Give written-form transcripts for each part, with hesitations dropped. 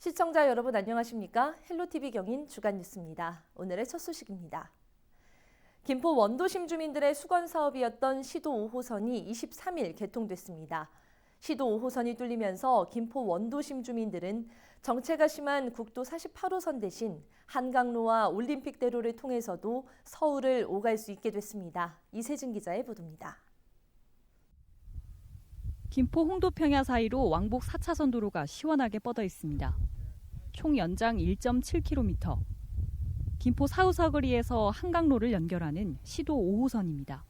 시청자 여러분 안녕하십니까? 헬로티비 경인 주간 뉴스입니다. 오늘의 첫 소식입니다. 김포 원도심 주민들의 수건 사업이었던 시도 5호선이 23일 개통됐습니다. 시도 5호선이 뚫리면서 김포 원도심 주민들은 정체가 심한 국도 48호선 대신 한강로와 올림픽대로를 통해서도 서울을 오갈 수 있게 됐습니다. 이세진 기자의 보도입니다. 김포 홍도평야 사이로 왕복 4차선 도로가 시원하게 뻗어 있습니다. 총 연장 1.7km. 김포 사후사거리에서 한강로를 연결하는 시도 5호선입니다.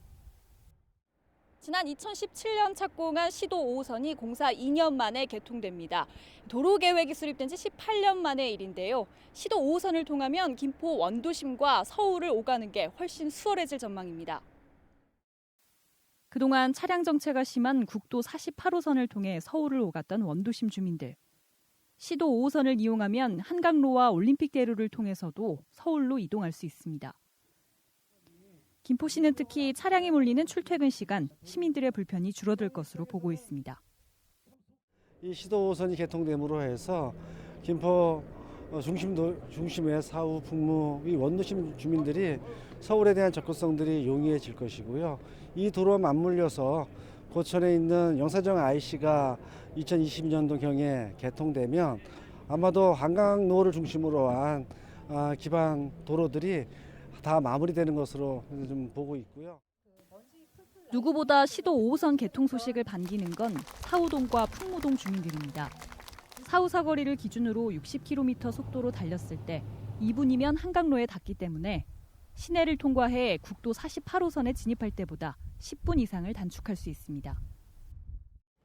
지난 2017년 착공한 시도 5호선이 공사 2년 만에 개통됩니다. 도로 계획이 수립된 지 18년 만의 일인데요. 시도 5호선을 통하면 김포 원도심과 서울을 오가는 게 훨씬 수월해질 전망입니다. 그동안 차량 정체가 심한 국도 48호선을 통해 서울을 오갔던 원도심 주민들. 시도 5호선을 이용하면 한강로와 올림픽대로를 통해서도 서울로 이동할 수 있습니다. 김포시는 특히 차량이 몰리는 출퇴근 시간, 시민들의 불편이 줄어들 것으로 보고 있습니다. 이 시도 5호선이 개통됨으로 해서 김포 중심의 사후, 북무, 이 원도심 주민들이 서울에 대한 접근성들이 용이해질 것이고요. 이 도로와 맞물려서 고천에 있는 영사정 IC가 2020년도경에 개통되면 아마도 한강로를 중심으로 한 기반 도로들이 다 마무리되는 것으로 좀 보고 있고요. 누구보다 시도 5호선 개통 소식을 반기는 건 사우동과 풍무동 주민들입니다. 사후사거리를 기준으로 60km 속도로 달렸을 때 2분이면 한강로에 닿기 때문에 시내를 통과해 국도 48호선에 진입할 때보다 10분 이상을 단축할 수 있습니다.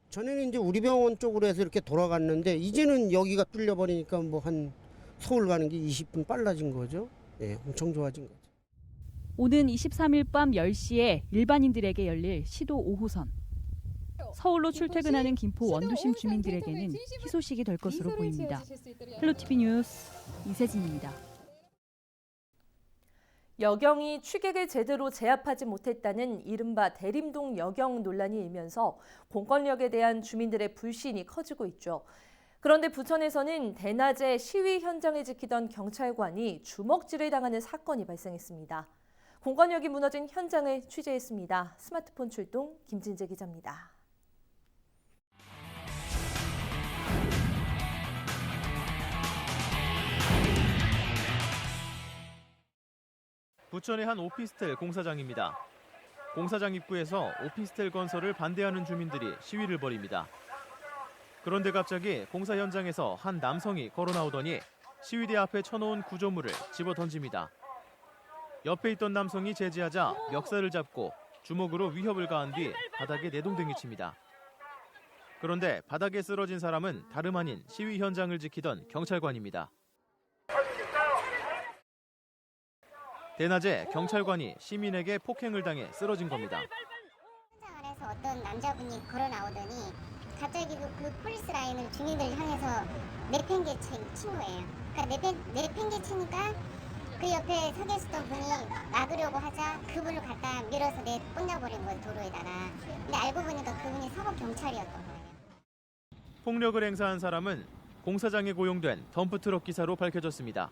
전에는 이제 우리 병원 쪽으로 해서 이렇게 돌아갔는데 이제는 여기가 뚫려버리니까 뭐 한 서울 가는 게 20분 빨라진 거죠. 네, 엄청 좋아진 거죠. 오는 23일 밤 10시에 일반인들에게 열릴 시도 5호선. 서울로 출퇴근하는 김포 원도심 주민들에게는 희소식이 될 것으로 보입니다. 헬로티비 뉴스 이세진입니다. 여경이 취객을 제대로 제압하지 못했다는 이른바 대림동 여경 논란이 일면서 공권력에 대한 주민들의 불신이 커지고 있죠. 그런데 부천에서는 대낮에 시위 현장을 지키던 경찰관이 주먹질을 당하는 사건이 발생했습니다. 공권력이 무너진 현장을 취재했습니다. 스마트폰 출동 김진재 기자입니다. 부천의 한 오피스텔 공사장입니다. 공사장 입구에서 오피스텔 건설을 반대하는 주민들이 시위를 벌입니다. 그런데 갑자기 공사 현장에서 한 남성이 걸어 나오더니 시위대 앞에 쳐놓은 구조물을 집어 던집니다. 옆에 있던 남성이 제지하자 멱살을 잡고 주먹으로 위협을 가한 뒤 바닥에 내동댕이 칩니다. 그런데 바닥에 쓰러진 사람은 다름 아닌 시위 현장을 지키던 경찰관입니다. 대낮에 경찰관이 시민에게 폭행을 당해 쓰러진 겁니다. 현장 안에서 어떤 남자분이 걸어 나오더니 갑자기 그 폴리스 라인을 주민들 향해서 내팽개 친 거예요. 그러니까 내팽개 치니까 그 옆에 서 계셨던 분이 막으려고 하자 그분을 갖다 밀어서 꽂아버린 거예요, 도로에다가. 근데 알고 보니까 그분이 사법 경찰이었던 거예요. 폭력을 행사한 사람은 공사장에 고용된 덤프트럭 기사로 밝혀졌습니다.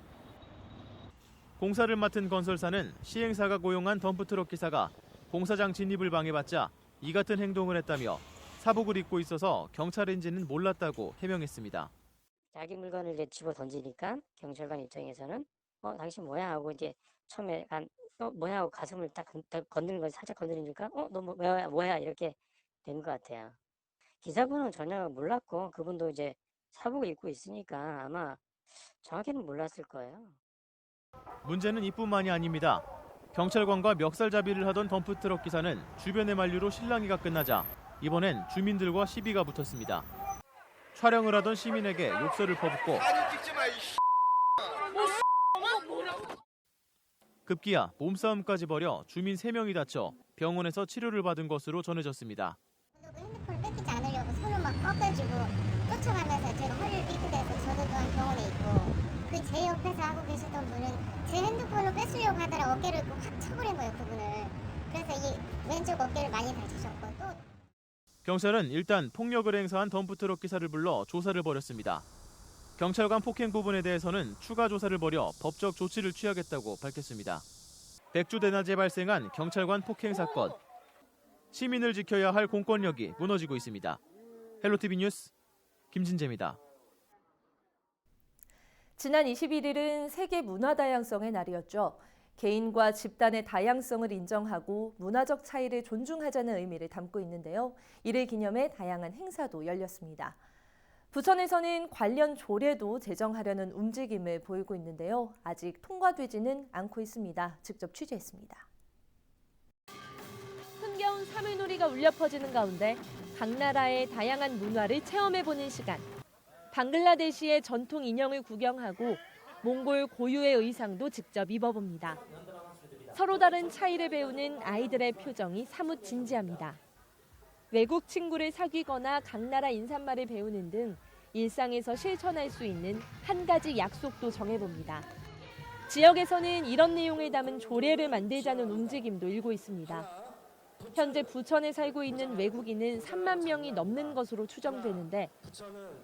공사를 맡은 건설사는 시행사가 고용한 덤프트럭 기사가 공사장 진입을 방해받자 이 같은 행동을 했다며 사복을 입고 있어서 경찰인지는 몰랐다고 해명했습니다. 자기 물건을 이제 집어 던지니까 경찰관 입장에서는 당신 뭐야 하고 이제 처음에 뭐야 하고 가슴을 딱 건드는 거 살짝 건드리니까 너 뭐야 이렇게 된 것 같아요. 기사분은 전혀 몰랐고 그분도 이제 사복을 입고 있으니까 아마 정확히는 몰랐을 거예요. 문제는 이뿐만이 아닙니다. 경찰관과 멱살잡이를 하던 덤프트럭 기사는 주변의 만류로 실랑이가 끝나자 이번엔 주민들과 시비가 붙었습니다. 촬영을 하던 시민에게 욕설을 퍼붓고 급기야 몸싸움까지 벌여 주민 3명이 다쳐 병원에서 치료를 받은 것으로 전해졌습니다. 핸드폰을 뺏기지 않으려고 손을 막 꺾어주고 쫓아가면서 제가 허리를 삐끗해서 저도 또한 병원에 있고 그 제 옆에서 하고 계셨던 분은 제 핸드폰을 뺏으려고 하다가 어깨를 확 쳐버린 거예요, 그분을. 그래서 이 왼쪽 어깨를 많이 다치셨고 또 경찰은 일단 폭력을 행사한 덤프트럭 기사를 불러 조사를 벌였습니다. 경찰관 폭행 부분에 대해서는 추가 조사를 벌여 법적 조치를 취하겠다고 밝혔습니다. 백주대낮에 발생한 경찰관 폭행 사건. 시민을 지켜야 할 공권력이 무너지고 있습니다. 헬로티비 뉴스 김진재입니다. 지난 21일은 세계 문화다양성의 날이었죠. 개인과 집단의 다양성을 인정하고 문화적 차이를 존중하자는 의미를 담고 있는데요. 이를 기념해 다양한 행사도 열렸습니다. 부천에서는 관련 조례도 제정하려는 움직임을 보이고 있는데요. 아직 통과되지는 않고 있습니다. 직접 취재했습니다. 흥겨운 사물놀이가 울려 퍼지는 가운데 각 나라의 다양한 문화를 체험해보는 시간. 방글라데시의 전통 인형을 구경하고 몽골 고유의 의상도 직접 입어봅니다. 서로 다른 차이를 배우는 아이들의 표정이 사뭇 진지합니다. 외국 친구를 사귀거나 각 나라 인사말을 배우는 등 일상에서 실천할 수 있는 한 가지 약속도 정해봅니다. 지역에서는 이런 내용을 담은 조례를 만들자는 움직임도 일고 있습니다. 현재 부천에 살고 있는 외국인은 3만 명이 넘는 것으로 추정되는데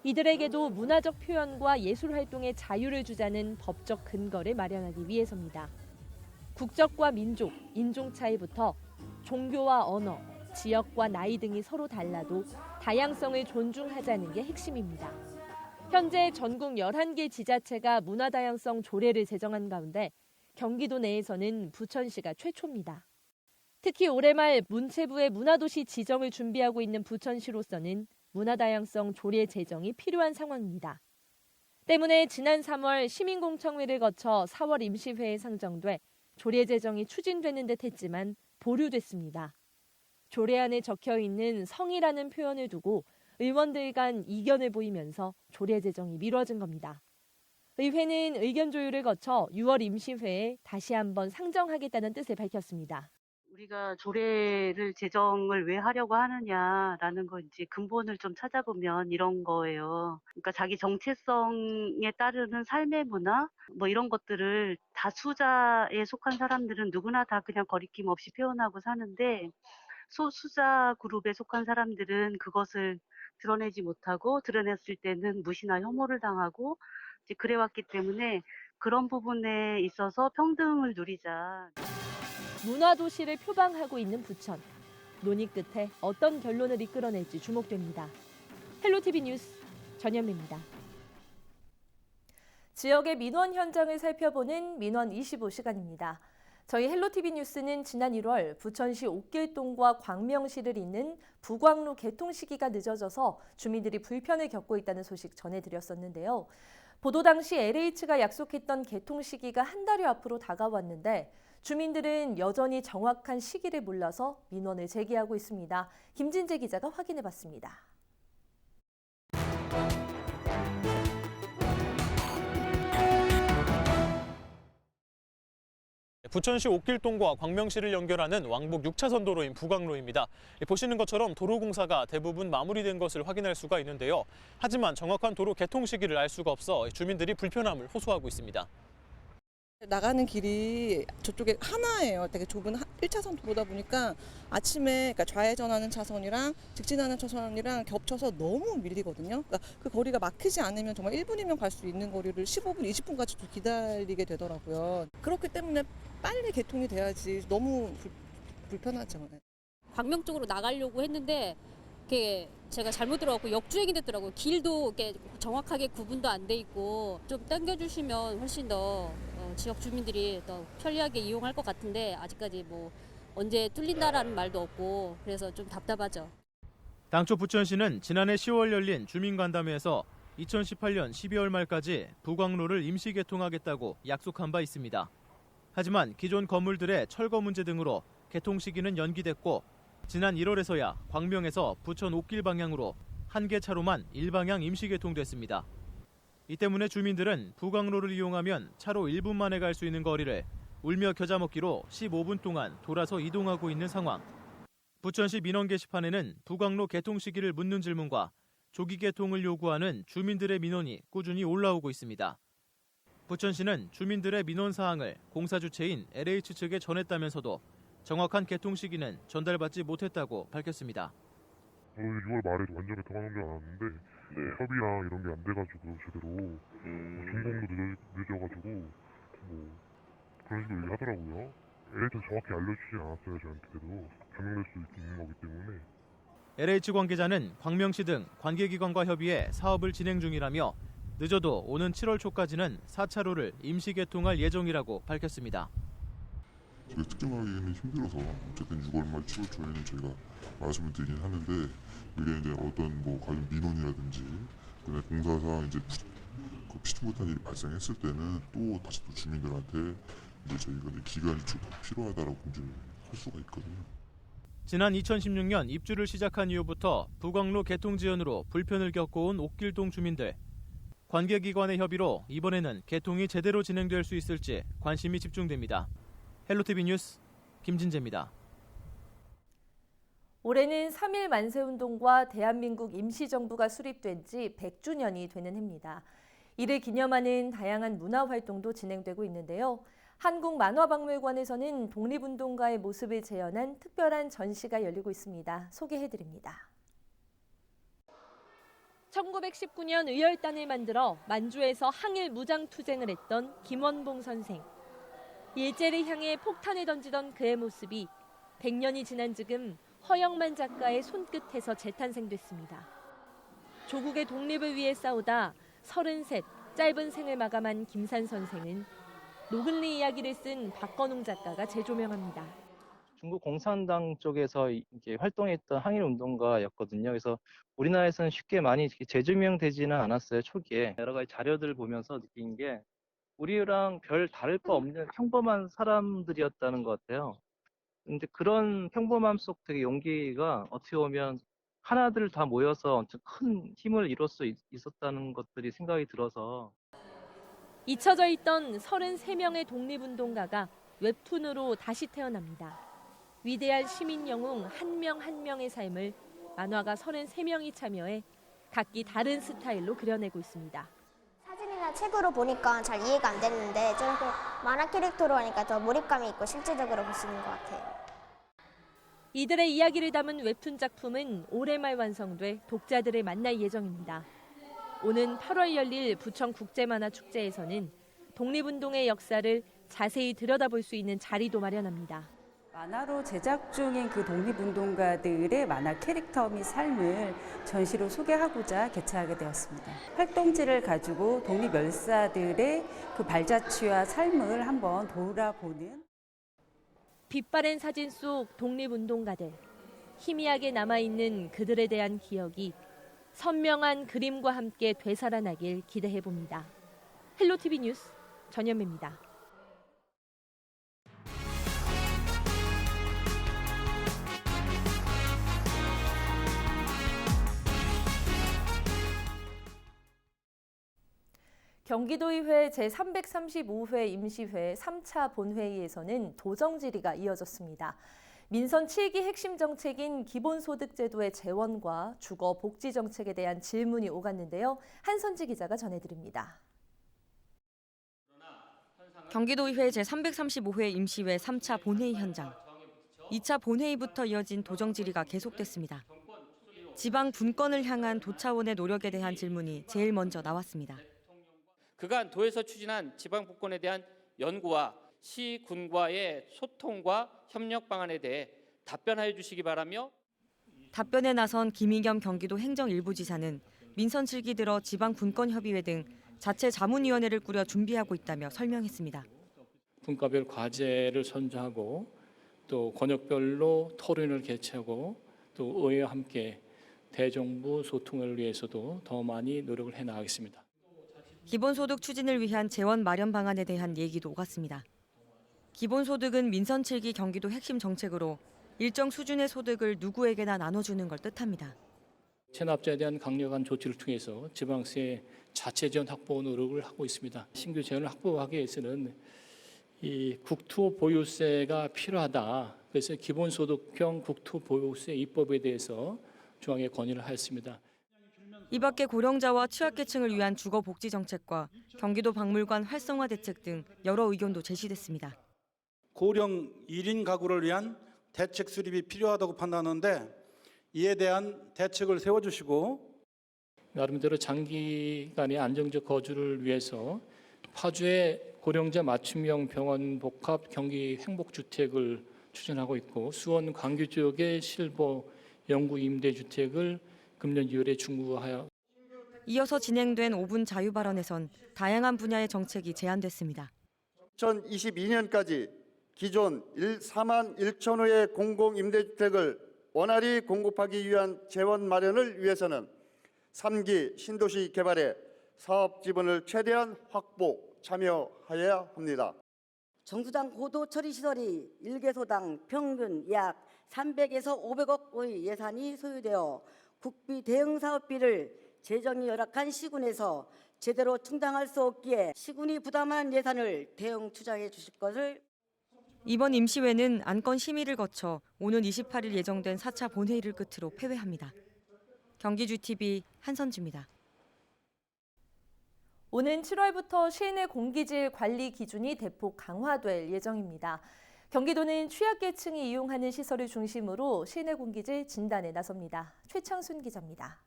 이들에게도 문화적 표현과 예술 활동의 자유를 주자는 법적 근거를 마련하기 위해서입니다. 국적과 민족, 인종 차이부터 종교와 언어, 지역과 나이 등이 서로 달라도 다양성을 존중하자는 게 핵심입니다. 현재 전국 11개 지자체가 문화다양성 조례를 제정한 가운데 경기도 내에서는 부천시가 최초입니다. 특히 올해 말 문체부의 문화도시 지정을 준비하고 있는 부천시로서는 문화다양성 조례 제정이 필요한 상황입니다. 때문에 지난 3월 시민공청회를 거쳐 4월 임시회에 상정돼 조례 제정이 추진되는 듯 했지만 보류됐습니다. 조례안에 적혀있는 성이라는 표현을 두고 의원들 간 이견을 보이면서 조례 제정이 미뤄진 겁니다. 의회는 의견 조율을 거쳐 6월 임시회에 다시 한번 상정하겠다는 뜻을 밝혔습니다. 우리가 조례를 제정을 왜 하려고 하느냐라는 거 이제 근본을 좀 찾아보면 이런 거예요. 그러니까 자기 정체성에 따르는 삶의 문화 뭐 이런 것들을 다수자에 속한 사람들은 누구나 다 그냥 거리낌 없이 표현하고 사는데 소수자 그룹에 속한 사람들은 그것을 드러내지 못하고 드러냈을 때는 무시나 혐오를 당하고 이제 그래왔기 때문에 그런 부분에 있어서 평등을 누리자. 문화도시를 표방하고 있는 부천. 논의 끝에 어떤 결론을 이끌어낼지 주목됩니다. 헬로티비 뉴스 전현미입니다. 지역의 민원 현장을 살펴보는 민원 25시간입니다. 저희 헬로티비 뉴스는 지난 1월 부천시 옥길동과 광명시를 잇는 부광로 개통 시기가 늦어져서 주민들이 불편을 겪고 있다는 소식 전해드렸었는데요. 보도 당시 LH가 약속했던 개통 시기가 한 달여 앞으로 다가왔는데 주민들은 여전히 정확한 시기를 몰라서 민원을 제기하고 있습니다. 김진재 기자가 확인해봤습니다. 부천시 옥길동과 광명시를 연결하는 왕복 6차선 도로인 부광로입니다. 보시는 것처럼 도로 공사가 대부분 마무리된 것을 확인할 수가 있는데요. 하지만 정확한 도로 개통 시기를 알 수가 없어 주민들이 불편함을 호소하고 있습니다. 나가는 길이 저쪽에 하나예요. 되게 좁은 1차선 도로다 보니까 아침에 그러니까 좌회전하는 차선이랑 직진하는 차선이랑 겹쳐서 너무 밀리거든요. 그러니까 그 거리가 막히지 않으면 정말 1분이면 갈 수 있는 거리를 15분, 20분까지도 기다리게 되더라고요. 그렇기 때문에 빨리 개통이 돼야지 너무 불편하죠. 광명 쪽으로 나가려고 했는데 제가 잘못 들어갔고 역주행이 됐더라고요. 길도 정확하게 구분도 안 돼 있고 좀 당겨주시면 훨씬 더 지역 주민들이 더 편리하게 이용할 것 같은데 아직까지 뭐 언제 뚫린다라는 말도 없고 그래서 좀 답답하죠. 당초 부천시는 지난해 10월 열린 주민간담회에서 2018년 12월 말까지 부광로를 임시 개통하겠다고 약속한 바 있습니다. 하지만 기존 건물들의 철거 문제 등으로 개통 시기는 연기됐고 지난 1월에서야 광명에서 부천 옥길 방향으로 한 개 차로만 일방향 임시 개통됐습니다. 이 때문에 주민들은 부광로를 이용하면 차로 1분 만에 갈 수 있는 거리를 울며 겨자 먹기로 15분 동안 돌아서 이동하고 있는 상황. 부천시 민원 게시판에는 부광로 개통 시기를 묻는 질문과 조기 개통을 요구하는 주민들의 민원이 꾸준히 올라오고 있습니다. 부천시는 주민들의 민원 사항을 공사 주체인 LH 측에 전했다면서도 정확한 개통 시기는 전달받지 못했다고 밝혔습니다. 6월 말에 완전 개통하는 줄 알았는데 협의랑 이런 게 안 돼가지고 제대로 준공도 늦어가지고 뭐 그런 식으로 얘기하더라고요. LH는 정확히 알려주지 않았어요. 저한테도 감염될 수 있는 거기 때문에. LH 관계자는 광명시 등 관계기관과 협의해 사업을 진행 중이라며 늦어도 오는 7월 초까지는 4차로를 임시 개통할 예정이라고 밝혔습니다. 저희 특정하기는 힘들어서 어쨌든 6월 말 7월 초에는 저희가 말씀을 드리긴 하는데 이게 이제 어떤 뭐 관련 민원이라든지 공사상 이제 그 피치 못한 일이 발생했을 때는 또 다시 또 주민들한테 이제 저희가 이제 기간이 좀 필요하다라고 공지를 할 수가 있거든요. 지난 2016년 입주를 시작한 이후부터 부광로 개통 지연으로 불편을 겪어온 옥길동 주민들. 관계기관의 협의로 이번에는 개통이 제대로 진행될 수 있을지 관심이 집중됩니다. 헬로티비 뉴스 김진재입니다. 올해는 3.1 만세운동과 대한민국 임시정부가 수립된 지 100주년이 되는 해입니다. 이를 기념하는 다양한 문화활동도 진행되고 있는데요. 한국만화박물관에서는 독립운동가의 모습을 재현한 특별한 전시가 열리고 있습니다. 소개해드립니다. 1919년 의열단을 만들어 만주에서 항일 무장투쟁을 했던 김원봉 선생. 일제를 향해 폭탄을 던지던 그의 모습이 100년이 지난 지금 허영만 작가의 손끝에서 재탄생됐습니다. 조국의 독립을 위해 싸우다 33 짧은 생을 마감한 김산 선생은 노글리 이야기를 쓴 박건웅 작가가 재조명합니다. 중국 공산당 쪽에서 이제 활동했던 항일 운동가였거든요. 그래서 우리나라에서는 쉽게 많이 재조명되지는 않았어요, 초기에. 여러 가지 자료들을 보면서 느낀 게 우리랑 별 다를 바 없는 평범한 사람들이었다는 것 같아요. 근데 그런 평범함 속 되게 용기가 어떻게 보면 하나들 다 모여서 엄청 큰 힘을 이룰 수 있었다는 것들이 생각이 들어서 잊혀져 있던 33명의 독립운동가가 웹툰으로 다시 태어납니다. 위대한 시민 영웅 한 명 한 명의 삶을 만화가 33명이 참여해 각기 다른 스타일로 그려내고 있습니다. 사진이나 책으로 보니까 잘 이해가 안 됐는데 저렇게 만화 캐릭터로 하니까 더 몰입감이 있고 실제적으로 볼 수 있는 것 같아요. 이들의 이야기를 담은 웹툰 작품은 올해 말 완성돼 독자들을 만날 예정입니다. 오는 8월 열릴 부천 국제만화축제에서는 독립운동의 역사를 자세히 들여다볼 수 있는 자리도 마련합니다. 만화로 제작 중인 그 독립운동가들의 만화 캐릭터 및 삶을 전시로 소개하고자 개최하게 되었습니다. 활동지를 가지고 독립열사들의 그 발자취와 삶을 한번 돌아보는 빛바랜 사진 속 독립운동가들, 희미하게 남아있는 그들에 대한 기억이 선명한 그림과 함께 되살아나길 기대해봅니다. 헬로티비 뉴스 전현미입니다. 경기도의회 제335회 임시회 3차 본회의에서는 도정 질의가 이어졌습니다. 민선 7기 핵심 정책인 기본소득제도의 재원과 주거 복지 정책에 대한 질문이 오갔는데요. 한선지 기자가 전해드립니다. 경기도의회 제335회 임시회 3차 본회의 현장. 2차 본회의부터 이어진 도정 질의가 계속됐습니다. 지방 분권을 향한 도 차원의 노력에 대한 질문이 제일 먼저 나왔습니다. 그간 도에서 추진한 지방 분권에 대한 연구와 시, 군과의 소통과 협력 방안에 대해 답변하여 주시기 바라며 답변에 나선 김희겸 경기도 행정일부지사는 민선 7기 들어 지방 분권협의회 등 자체 자문위원회를 꾸려 준비하고 있다며 설명했습니다. 분과별 과제를 선정하고 또 권역별로 토론을 개최하고 또 의회와 함께 대정부 소통을 위해서도 더 많이 노력을 해나가겠습니다. 기본소득 추진을 위한 재원 마련 방안에 대한 얘기도 오갔습니다. 기본소득은 민선 7기 경기도 핵심 정책으로 일정 수준의 소득을 누구에게나 나눠주는 걸 뜻합니다. 체납자에 대한 강력한 조치를 통해서 지방세 자체 재원 확보 노력을 하고 있습니다. 신규 재원을 확보하기 위해서는 이 국토 보유세가 필요하다. 그래서 기본소득형 국토 보유세 입법에 대해서 중앙에 건의를 하였습니다. 이 밖에 고령자와 취약계층을 위한 주거복지 정책과 경기도 박물관 활성화 대책 등 여러 의견도 제시됐습니다. 고령 1인 가구를 위한 대책 수립이 필요하다고 판단하는데 이에 대한 대책을 세워주시고 나름대로 장기간의 안정적 거주를 위해서 파주에 고령자 맞춤형 병원 복합 경기 행복주택을 추진하고 있고 수원 광교 지역의 실버 영구 임대주택을 금년 2월에 준공하여 이어서 진행된 5분 자유 발언에선 다양한 분야의 정책이 제안됐습니다. 2022년까지 기존 4만 1천 호의 공공임대주택을 원활히 공급하기 위한 재원 마련을 위해서는 3기 신도시 개발에 사업 지분을 최대한 확보, 참여하여야 합니다. 정수장 고도 처리 시설이 1개소당 평균 약 300에서 500억의 예산이 소요되어 국비 대응 사업비를 재정이 열악한 시군에서 제대로 충당할 수 없기에 시군이 부담한 예산을 대응 투자해 주실 것을. 이번 임시회는 안건 심의를 거쳐 오는 28일 예정된 4차 본회의를 끝으로 폐회합니다. 경기주TV 한선주입니다. 오는 7월부터 시내 공기질 관리 기준이 대폭 강화될 예정입니다. 경기도는 취약계층이 이용하는 시설을 중심으로 시내 공기질 진단에 나섭니다. 최창순 기자입니다.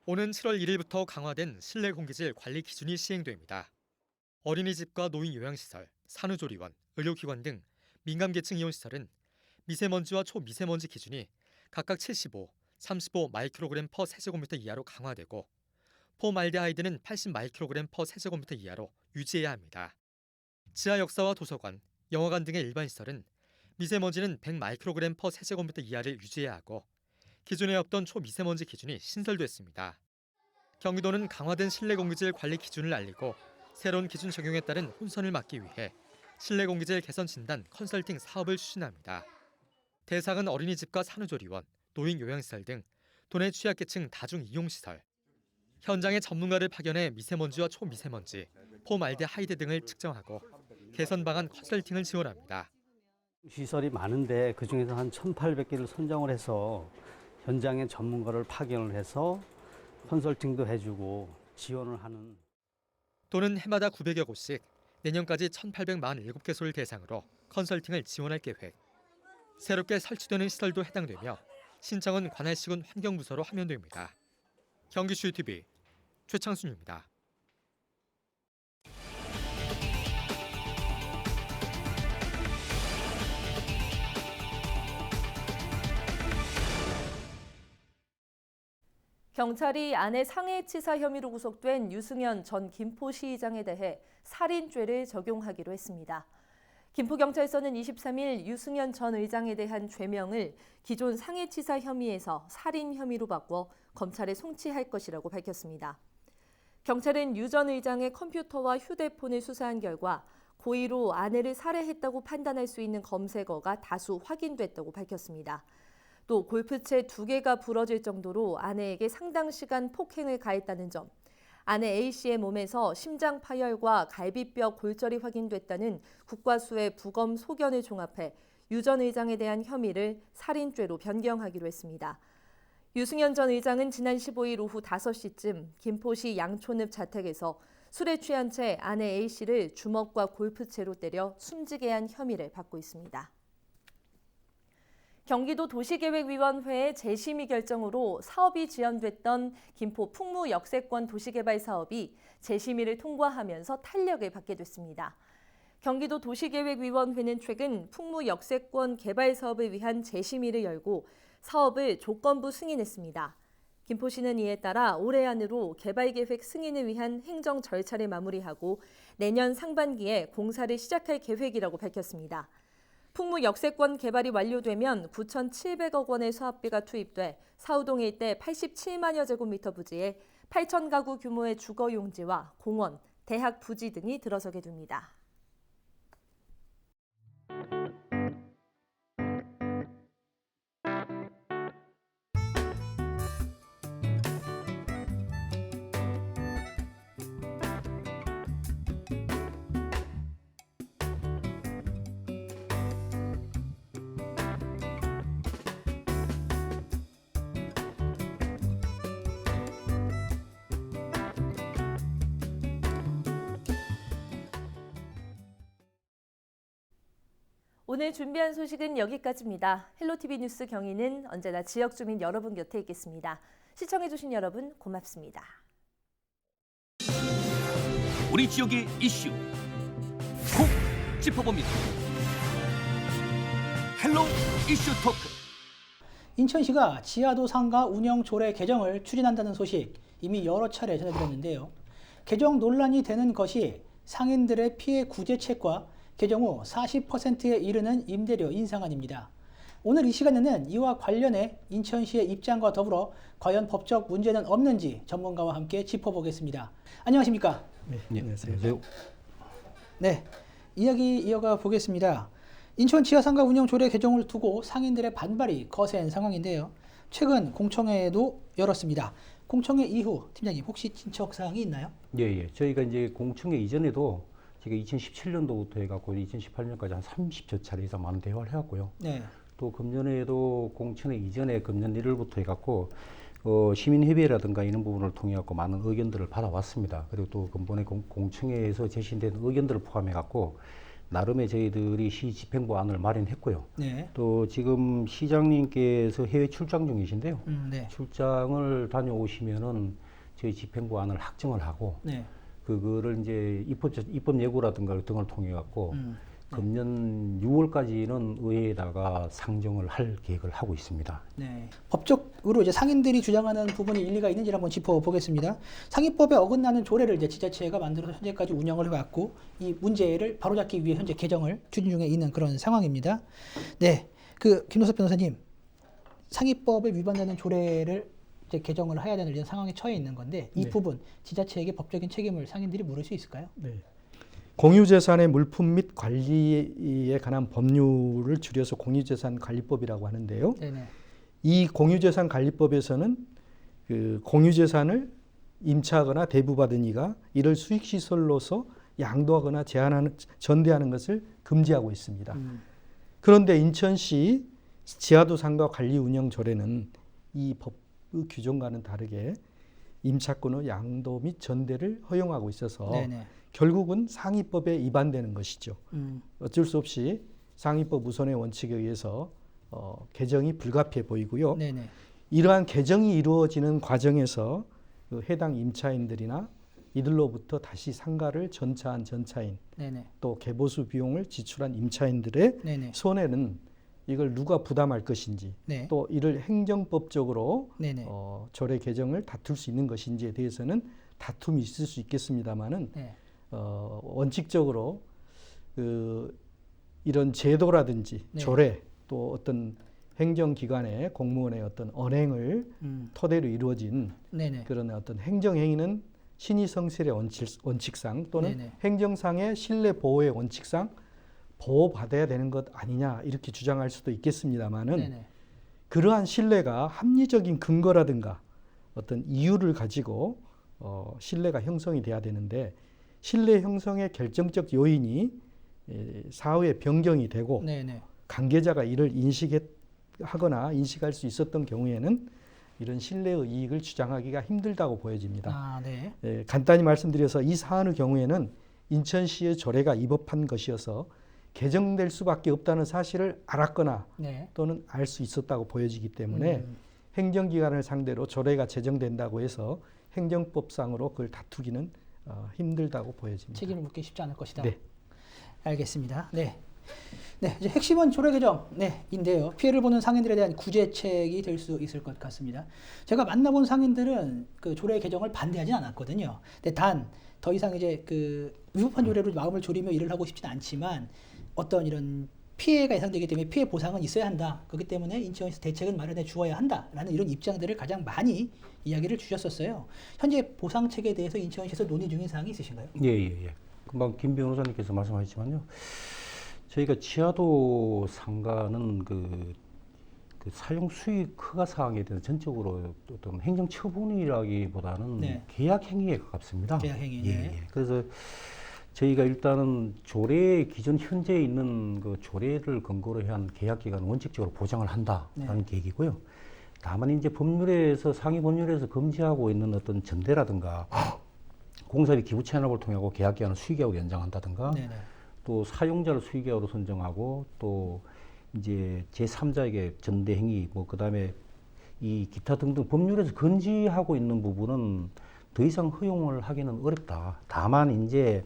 오는 7월 1일부터 강화된 실내 공기질 관리 기준이 시행됩니다. 어린이집과 노인 요양시설, 산후조리원, 의료기관 등 민감계층 이용시설은 미세먼지와 초미세먼지 기준이 각각 75, 35 마이크로그램 퍼 세제곱미터 이하로 강화되고 폼알데하이드는 80 마이크로그램 퍼 세제곱미터 이하로 유지해야 합니다. 지하 역사와 도서관, 영화관 등의 일반 시설은 미세먼지는 100 마이크로그램 퍼 세제곱미터 이하를 유지해야 하고 기존에 없던 초미세먼지 기준이 신설됐습니다. 경기도는 강화된 실내 공기질 관리 기준을 알리고 새로운 기준 적용에 따른 혼선을 막기 위해 실내 공기질 개선 진단 컨설팅 사업을 추진합니다. 대상은 어린이집과 산후조리원, 노인 요양시설 등 도내 취약계층 다중 이용시설. 현장에 전문가를 파견해 미세먼지와 초미세먼지, 폼알데하이드 등을 측정하고 개선 방안 컨설팅을 지원합니다. 시설이 많은데 그중에서 한 1,800개를 선정을 해서 현장에 전문가를 파견을 해서 컨설팅도 해주고 지원을 하는. 또는 해마다 900여 곳씩 내년까지 1,847개소를 대상으로 컨설팅을 지원할 계획. 새롭게 설치되는 시설도 해당되며 신청은 관할시군 환경부서로 하면 됩니다. 경기주TV 최창순입니다. 경찰이 아내 상해치사 혐의로 구속된 유승현 전 김포시의장에 대해 살인죄를 적용하기로 했습니다. 김포경찰서는 23일 유승현 전 의장에 대한 죄명을 기존 상해치사 혐의에서 살인 혐의로 바꿔 검찰에 송치할 것이라고 밝혔습니다. 경찰은 유 전 의장의 컴퓨터와 휴대폰을 수사한 결과 고의로 아내를 살해했다고 판단할 수 있는 검색어가 다수 확인됐다고 밝혔습니다. 또 골프채 2개가 부러질 정도로 아내에게 상당 시간 폭행을 가했다는 점, 아내 A씨의 몸에서 심장 파열과 갈비뼈 골절이 확인됐다는 국과수의 부검 소견을 종합해 유 전 의장에 대한 혐의를 살인죄로 변경하기로 했습니다. 유승현 전 의장은 지난 15일 오후 5시쯤 김포시 양촌읍 자택에서 술에 취한 채 아내 A씨를 주먹과 골프채로 때려 숨지게 한 혐의를 받고 있습니다. 경기도 도시계획위원회의 재심의 결정으로 사업이 지연됐던 김포 풍무 역세권 도시개발 사업이 재심의를 통과하면서 탄력을 받게 됐습니다. 경기도 도시계획위원회는 최근 풍무 역세권 개발 사업을 위한 재심의를 열고 사업을 조건부 승인했습니다. 김포시는 이에 따라 올해 안으로 개발계획 승인을 위한 행정 절차를 마무리하고 내년 상반기에 공사를 시작할 계획이라고 밝혔습니다. 풍무 역세권 개발이 완료되면 9,700억 원의 사업비가 투입돼 사우동 일대 87만여 제곱미터 부지에 8,000 가구 규모의 주거용지와 공원, 대학 부지 등이 들어서게 됩니다. 오늘 준비한 소식은 여기까지입니다. 헬로티비 뉴스 경위는 언제나 지역 주민 여러분 곁에 있겠습니다. 시청해주신 여러분 고맙습니다. 우리 지역의 이슈 콕 짚어봅니다. 헬로 이슈 토크. 인천시가 지하도 상가 운영 조례 개정을 추진한다는 소식 이미 여러 차례 전해드렸는데요. 개정 논란이 되는 것이 상인들의 피해 구제책과 개정 후 40%에 이르는 임대료 인상안입니다. 오늘 이 시간에는 이와 관련해 인천시의 입장과 더불어 과연 법적 문제는 없는지 전문가와 함께 짚어보겠습니다. 안녕하십니까? 네, 안녕하세요. 네, 이야기 이어가 보겠습니다. 인천 지하상가 운영 조례 개정을 두고 상인들의 반발이 거센 상황인데요. 최근 공청회도 열었습니다. 공청회 이후 팀장님 혹시 진척 사항이 있나요? 예. 저희가 이제 공청회 이전에도 제가 2017년도부터 해갖고 2018년까지 한 30여 차례 이상 많은 대화를 해왔고요. 네. 또 금년에도 공청회 이전에 금년 1월부터 해갖고 시민협의회라든가 이런 부분을 통해 갖고 많은 의견들을 받아왔습니다. 그리고 또 근본에 공청회에서 제시된 의견들을 포함해갖고 나름의 저희들이 시 집행부안을 마련했고요. 네. 또 지금 시장님께서 해외 출장 중이신데요. 네. 출장을 다녀오시면은 저희 집행부안을 확정을 하고 네. 그거를 이제 입법 예고라든가 등을 통해 갖고 금년 6월까지는 의회에다가 상정을 할 계획을 하고 있습니다. 네. 법적으로 이제 상인들이 주장하는 부분이 일리가 있는지를 한번 짚어보겠습니다. 상인법에 어긋나는 조례를 이제 지자체가 만들어서 현재까지 운영을 해왔고 이 문제를 바로잡기 위해 현재 개정을 추진 중에 있는 그런 상황입니다. 네, 그 김노섭 변호사님, 상인법에 위반되는 조례를 이제 개정을 해야 되는 이런 상황에 처해 있는 건데 이 부분 지자체에게 법적인 책임을 상인들이 물을 수 있을까요? 네. 공유재산의 물품 및 관리에 관한 법률을 줄여서 공유재산관리법이라고 하는데요. 네네. 이 공유재산관리법에서는 그 공유재산을 임차하거나 대부받은 이가 이를 수익시설로서 양도하거나 전대하는 것을 금지하고 있습니다. 그런데 인천시 지하도 상가 관리 운영 조례는 이 법 규정과는 다르게 임차권의 양도 및 전대를 허용하고 있어서 네네. 결국은 상위법에 위반되는 것이죠. 어쩔 수 없이 상위법 우선의 원칙에 의해서 개정이 불가피해 보이고요. 네네. 이러한 개정이 이루어지는 과정에서 그 해당 임차인들이나 이들로부터 다시 상가를 전차한 전차인 네네. 또 개보수 비용을 지출한 임차인들의 네네. 손해는 이걸 누가 부담할 것인지 네. 또 이를 행정법적으로 네네. 조례 개정을 다툴 수 있는 것인지에 대해서는 다툼이 있을 수 있겠습니다만은 네. 원칙적으로 이런 제도라든지 네. 조례 또 어떤 행정기관의 공무원의 어떤 언행을 토대로 이루어진 네네. 그런 어떤 행정행위는 신의성실의 원칙상 또는 네네. 행정상의 신뢰 보호의 원칙상 보호받아야 되는 것 아니냐 이렇게 주장할 수도 있겠습니다만은 네네. 그러한 신뢰가 합리적인 근거라든가 어떤 이유를 가지고 신뢰가 형성이 돼야 되는데 신뢰 형성의 결정적 요인이 사후에 변경이 되고 네네. 관계자가 이를 인식하거나 인식할 수 있었던 경우에는 이런 신뢰의 이익을 주장하기가 힘들다고 보여집니다. 아, 네. 간단히 말씀드려서 이 사안의 경우에는 인천시의 조례가 위법한 것이어서 개정될 수밖에 없다는 사실을 알았거나 네. 또는 알 수 있었다고 보여지기 때문에 행정기관을 상대로 조례가 제정된다고 해서 행정법상으로 그걸 다투기는 힘들다고 보여집니다. 책임을 묻기 쉽지 않을 것이다. 네. 알겠습니다. 네. 네, 이제 핵심은 조례 개정인데요. 피해를 보는 상인들에 대한 구제책이 될 수 있을 것 같습니다. 제가 만나본 상인들은 그 조례 개정을 반대하진 않았거든요. 근데 단 더 이상 이제 그 위법한 조례로 마음을 졸이며 일을 하고 싶지는 않지만 어떤 이런 피해가 예상되기 때문에 피해 보상은 있어야 한다. 그렇기 때문에 인천에서 대책은 마련해 주어야 한다라는 이런 입장들을 가장 많이 이야기를 주셨었어요. 현재 보상책에 대해서 인천시에서 논의 중인 사항이 있으신가요? 예. 금방 김 변호사님께서 말씀하셨지만요. 저희가 지하도 상가는 그 사용 수익 허가 사항에 대한 전적으로 어떤 행정 처분이라기보다는 네. 계약 행위에 가깝습니다. 계약 행위. 예. 그래서 저희가 일단은 조례 기존 현재 있는 그 조례를 근거로 한 계약 기간은 원칙적으로 보장을 한다라는 계획이고요. 다만 이제 법률에서 상위 법률에서 금지하고 있는 어떤 전대라든가 공사비 기부 체납을 통해 계약 기간을 수익이하고 연장한다든가 네네. 또 사용자를 수익이하로 선정하고 또 이제 제3자에게 전대 행위 뭐 그다음에 이 기타 등등 법률에서 금지하고 있는 부분은 더 이상 허용을 하기는 어렵다. 다만 이제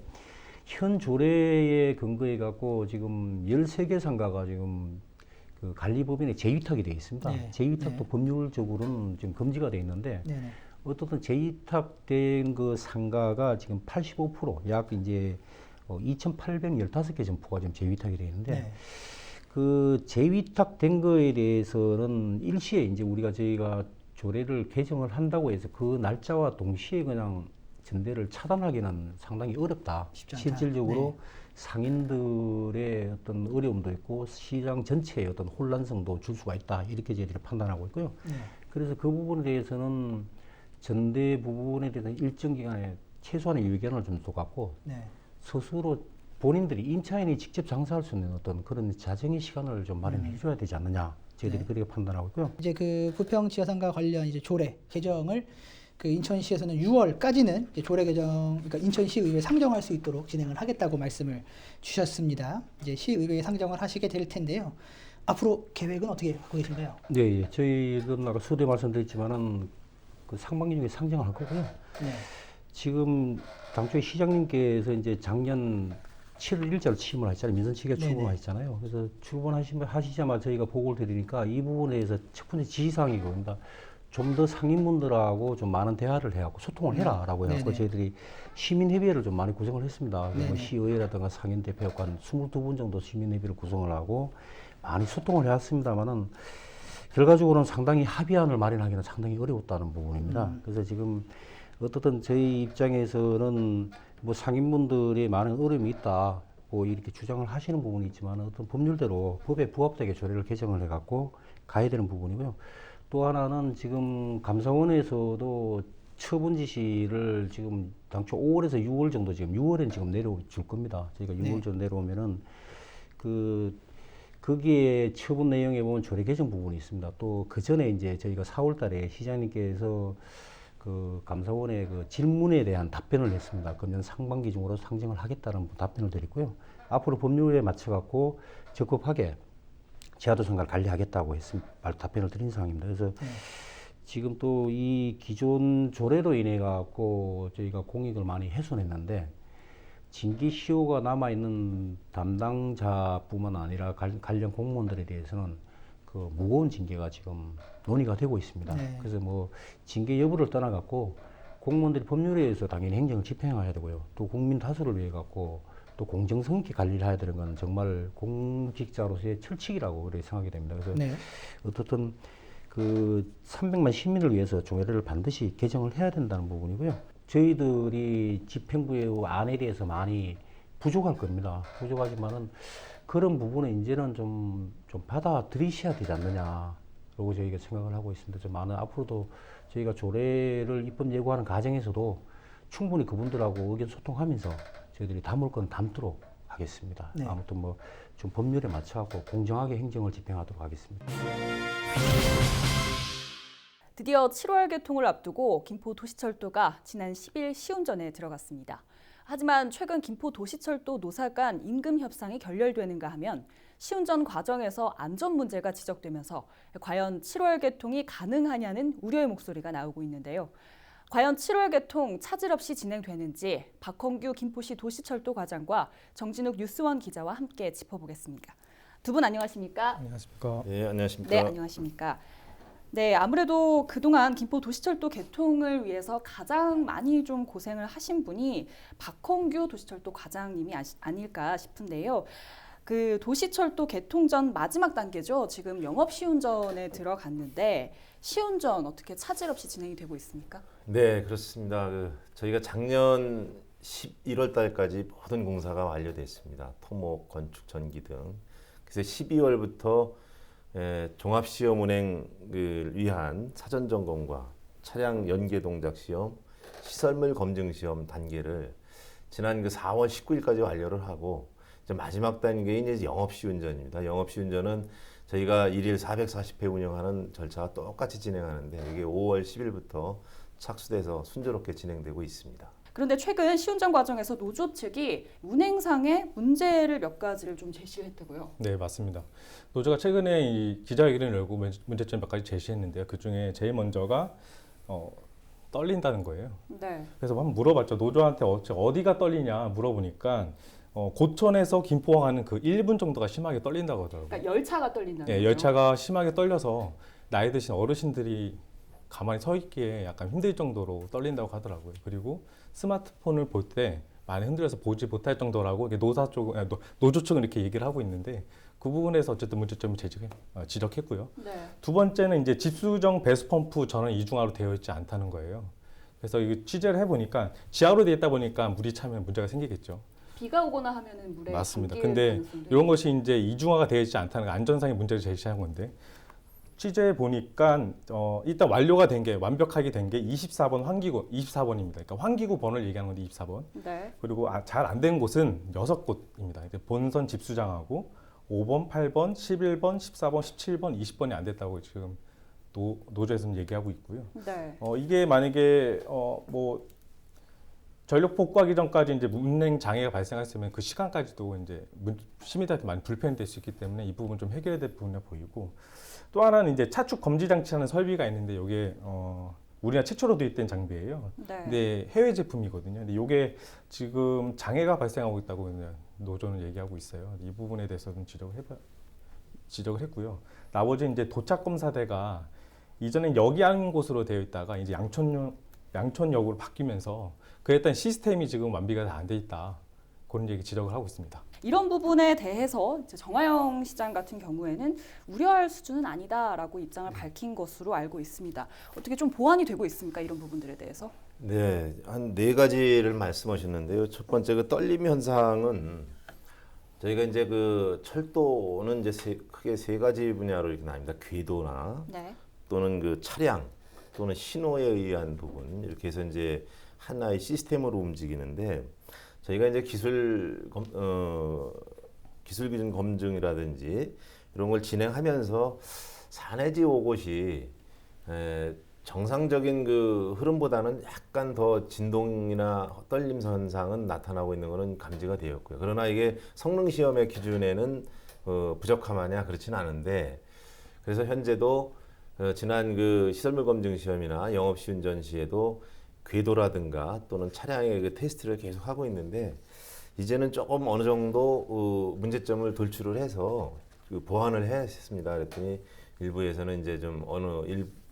현 조례에 근거해 갖고 지금 13개 상가가 지금 그 관리법인에 재위탁이 되어 있습니다. 네. 재위탁도 네. 법률적으로는 지금 금지가 되어 있는데 네네. 어떻든 재위탁된 그 상가가 지금 85% 약 이제 2,815개 점포가 지금 재위탁이 되어 있는데 네. 그 재위탁된 거에 대해서는 일시에 이제 저희가 조례를 개정을 한다고 해서 그 날짜와 동시에 그냥 전대를 차단하기는 상당히 어렵다. 쉽지 않다. 실질적으로 네. 상인들의 어떤 어려움도 있고 시장 전체의 어떤 혼란성도 줄 수가 있다. 이렇게 저희들이 판단하고 있고요. 네. 그래서 그 부분에 대해서는 전대 부분에 대해서는 일정 기간에 최소한의 유예기간을 좀 둬갖고 네. 스스로 본인들이 임차인이 직접 장사할 수 있는 어떤 그런 자정의 시간을 좀 마련해 줘야 되지 않느냐. 저희들이 네. 그렇게 판단하고 있고요. 이제 그 부평 지하상가 관련 이제 조례 개정을 그 인천시에서는 6월까지는 이제 조례 개정, 그러니까 인천시의회에 상정할 수 있도록 진행을 하겠다고 말씀을 주셨습니다. 이제 시의회에 상정을 하시게 될 텐데요. 앞으로 계획은 어떻게 하고 계신가요? 네, 예. 저희는 아까 수대 말씀드렸지만은 그 상반기 중에 상정을 할 거고요. 네. 지금 당초에 시장님께서 이제 작년 7월 1일자로 취임을 하셨잖아요. 민선치기가 네네. 출범하셨잖아요. 그래서 출범하시자마자 저희가 보고를 드리니까 이 부분에 대해서 첫 번째 지시사항이 그겁니다. 좀 더 상인분들하고 좀 많은 대화를 해갖고 소통을 해라라고 해갖고 네네. 저희들이 시민협의회를 좀 많이 구성을 했습니다. 네네. 뭐 시의회라든가 상인대표가 한 22분 정도 시민협의를 구성을 하고 많이 소통을 해왔습니다만은 결과적으로는 상당히 합의안을 마련하기는 상당히 어려웠다는 부분입니다. 그래서 지금 어떻든 저희 입장에서는 뭐 상인분들이 많은 어려움이 있다고 이렇게 주장을 하시는 부분이 있지만 어떤 법률대로 법에 부합되게 조례를 개정을 해갖고 가야 되는 부분이고요. 또 하나는 지금 감사원에서도 처분 지시를 지금 당초 5월에서 6월 정도 지금 6월엔 지금 내려줄 겁니다. 저희가 6월 네. 정도 내려오면은 거기에 처분 내용에 보면 조례 개정 부분이 있습니다. 또 그 전에 이제 저희가 4월 달에 시장님께서 그 감사원의 그 질문에 대한 답변을 했습니다. 금년 상반기 중으로 상정을 하겠다는 답변을 드렸고요. 앞으로 법률에 맞춰갖고 적극하게 지하도상가를 관리하겠다고 답변을 드린 상황입니다. 그래서 지금 또 이 기존 조례로 인해 갖고 저희가 공익을 많이 훼손했는데 징계 시효가 남아 있는 담당자뿐만 아니라 관련 공무원들에 대해서는 그 무거운 징계가 지금 논의가 되고 있습니다. 네. 그래서 뭐 징계 여부를 떠나갖고 공무원들이 법률에 의해서 당연히 행정을 집행해야 되고요. 또 국민 다수를 위해 갖고 또 공정성 있게 관리를 해야 되는 건 정말 공직자로서의 철칙이라고 그렇게 생각이 됩니다. 그래서 네. 어떻든 그 300만 시민을 위해서 조례를 반드시 개정을 해야 된다는 부분이고요. 저희들이 집행부의 안에 대해서 많이 부족할 겁니다. 부족하지만은 그런 부분은 이제는 좀 받아들이셔야 되지 않느냐라고 저희가 생각을 하고 있습니다. 좀 많은 앞으로도 저희가 조례를 입법 예고하는 과정에서도 충분히 그분들하고 의견 소통하면서 저희들이 담을 건 담도록 하겠습니다. 네. 아무튼 뭐 좀 법률에 맞춰갖고 공정하게 행정을 집행하도록 하겠습니다. 드디어 7월 개통을 앞두고 김포도시철도가 지난 10일 시운전에 들어갔습니다. 하지만 최근 김포도시철도 노사 간 임금 협상이 결렬되는가 하면 시운전 과정에서 안전 문제가 지적되면서 과연 7월 개통이 가능하냐는 우려의 목소리가 나오고 있는데요. 과연 7월 개통 차질 없이 진행되는지 박홍규 김포시 도시철도 과장과 정진욱 뉴스원 기자와 함께 짚어보겠습니다. 두 분 안녕하십니까? 안녕하십니까? 네, 안녕하십니까? 네, 안녕하십니까? 네, 아무래도 그동안 김포도시철도 개통을 위해서 가장 많이 좀 고생을 하신 분이 박홍규 도시철도 과장님이 아닐까 싶은데요. 그 도시철도 개통 전 마지막 단계죠. 지금 영업 시운전에 들어갔는데 시운전 어떻게 차질 없이 진행이 되고 있습니까? 네, 그렇습니다. 저희가 작년 11월 달까지 모든 공사가 완료됐습니다. 토목, 건축, 전기 등. 그래서 12월부터 종합시험 운행을 위한 사전 점검과 차량 연계 동작 시험, 시설물 검증 시험 단계를 지난 4월 19일까지 완료를 하고 이제 마지막 단계인 이제 영업시운전입니다. 영업시운전은 저희가 일일 440회 운영하는 절차와 똑같이 진행하는데 이게 5월 10일부터 착수돼서 순조롭게 진행되고 있습니다. 그런데 최근 시운전 과정에서 노조 측이 운행상의 문제를 몇 가지를 좀 제시를 했다고요? 네, 맞습니다. 노조가 최근에 이 기자회견을 열고 문제점 몇 가지 제시했는데요. 그중에 제일 먼저가 떨린다는 거예요. 네. 그래서 한번 물어봤죠. 노조한테 어디가 떨리냐 물어보니까 고천에서 김포 가는 그 1분 정도가 심하게 떨린다고 하더라고요. 그러니까 열차가 떨린다는 네, 거죠? 열차가 심하게 떨려서 나이 드신 어르신들이 가만히 서 있기에 약간 힘들 정도로 떨린다고 하더라고요. 그리고 스마트폰을 볼 때 많이 흔들려서 보지 못할 정도라고 이게 노조 측은 이렇게 얘기를 하고 있는데 그 부분에서 어쨌든 문제점을 지적했고요. 네. 두 번째는 이제 집수정 배수 펌프 전원 이중화로 되어 있지 않다는 거예요. 그래서 이 취재를 해보니까 지하로 되어 있다 보니까 물이 차면 문제가 생기겠죠. 비가 오거나 하면은 물에 맞습니다. 잠길 근데 가능성도 이런 것이 이제 이중화가 되어 있지 않다는 안전상의 문제를 제시한 건데 취재해 보니까 일단 완료가 된 게 완벽하게 된 게 24번 환기구 24번입니다. 그러니까 환기구 번호를 얘기하는 건데 24번. 네. 그리고 잘 안 된 곳은 6곳입니다. 본선 집수장하고 5번, 8번, 11번, 14번, 17번, 20번이 안 됐다고 지금 노조에서는 얘기하고 있고요. 네. 이게 만약에 뭐 전력 복구하기 전까지 이제 운행 장애가 발생했으면 그 시간까지도 이제 시민들한테 많이 불편이 될 수 있기 때문에 이 부분 좀 해결해야 될 부분이 보이고 또 하나는 이제 차축 검지 장치하는 설비가 있는데 이게 우리나라 최초로 도입된 장비예요. 네. 근데 해외 제품이거든요. 근데 이게 지금 장애가 발생하고 있다고 노조는 얘기하고 있어요. 이 부분에 대해서는 지적을 했고요. 나머지 이제 도착 검사대가 이전엔 역이한 곳으로 되어 있다가 이제 양촌역으로 바뀌면서 그에 따른 시스템이 지금 완비가 다 안 돼 있다. 그런 얘기 지적을 하고 있습니다. 이런 부분에 대해서 이제 정화영 시장 같은 경우에는 우려할 수준은 아니다라고 입장을 밝힌 것으로 알고 있습니다. 어떻게 좀 보완이 되고 있습니까? 이런 부분들에 대해서? 네, 한 4가지를 말씀하셨는데요. 첫 번째 그 떨림 현상은 저희가 이제 그 철도는 이제 크게 3가지 분야로 이렇게 나뉩니다. 궤도나 네. 또는 그 차량 또는 신호에 의한 부분 이렇게 해서 이제 하나의 시스템으로 움직이는데 저희가 이제 기술 기준 검증이라든지 이런 걸 진행하면서 4내지 5곳이 정상적인 그 흐름보다는 약간 더 진동이나 떨림 현상은 나타나고 있는 것은 감지가 되었고요. 그러나 이게 성능 시험의 기준에는 부적합하냐 그렇지는 않은데 그래서 현재도 지난 그 시설물 검증 시험이나 영업 시운전 시에도 궤도라든가 또는 차량의 그 테스트를 계속 하고 있는데 이제는 조금 어느 정도 문제점을 돌출을 해서 그 보완을 했습니다. 그랬더니 일부에서는 이제 좀